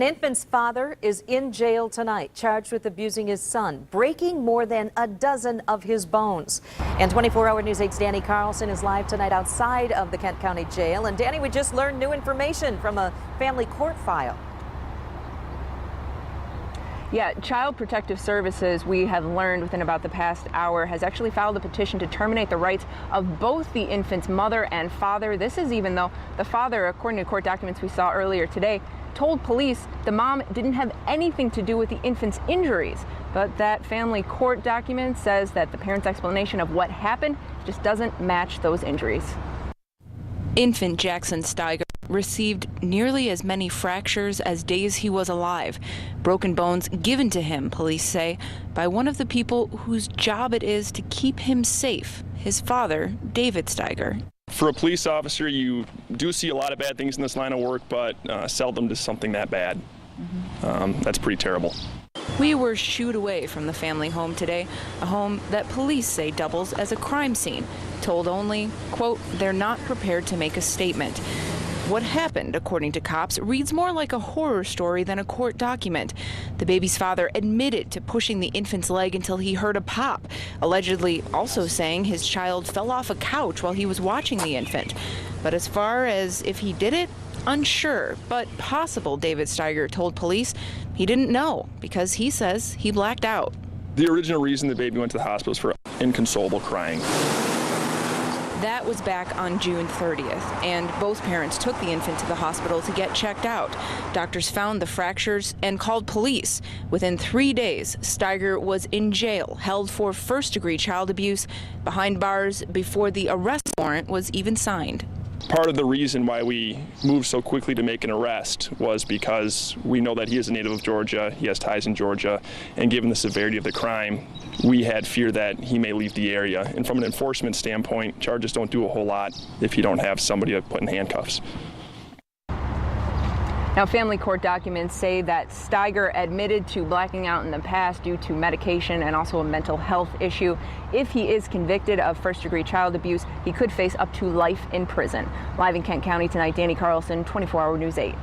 An infant's father is in jail tonight, charged with abusing his son, breaking more than a dozen of his bones. And 24-hour News 8's Danny Carlson is live tonight outside of the Kent County Jail. And Danny, we just learned new information from a family court file. Yeah, Child Protective Services, we have learned within about the past hour, has actually filed a petition to terminate the rights of both the infant's mother and father. This is even though the father, according to court documents we saw earlier today, told police the mom didn't have anything to do with the infant's injuries. But that family court document says that the parent's explanation of what happened just doesn't match those injuries. Infant Jackson Steiger received nearly as many fractures as days he was alive. Broken bones given to him, police say, by one of the people whose job it is to keep him safe, his father, David Steiger. For a police officer, you do see a lot of bad things in this line of work, but seldom does something that bad. That's pretty terrible. We were shooed away from the family home today, a home that police say doubles as a crime scene, told only, quote, they're not prepared to make a statement. What happened, according to cops, reads more like a horror story than a court document. The baby's father admitted to pushing the infant's leg until he heard a pop, allegedly also saying his child fell off a couch while he was watching the infant. But as far as if he did it, unsure, but possible, David Steiger told police. He didn't know because he says he blacked out. The original reason the baby went to the hospital was for inconsolable crying. That was back on June 30th, and both parents took the infant to the hospital to get checked out. Doctors found the fractures and called police. Within 3 days, Steiger was in jail, held for first-degree child abuse, behind bars before the arrest warrant was even signed. Part of the reason why we moved so quickly to make an arrest was because we know that he is a native of Georgia, he has ties in Georgia, and given the severity of the crime, we had fear that he may leave the area. And from an enforcement standpoint, charges don't do a whole lot if you don't have somebody to put in handcuffs. Now, family court documents say that Steiger admitted to blacking out in the past due to medication and also a mental health issue. If he is convicted of first-degree child abuse, he could face up to life in prison. Live in Kent County tonight, Danny Carlson, 24-hour News 8.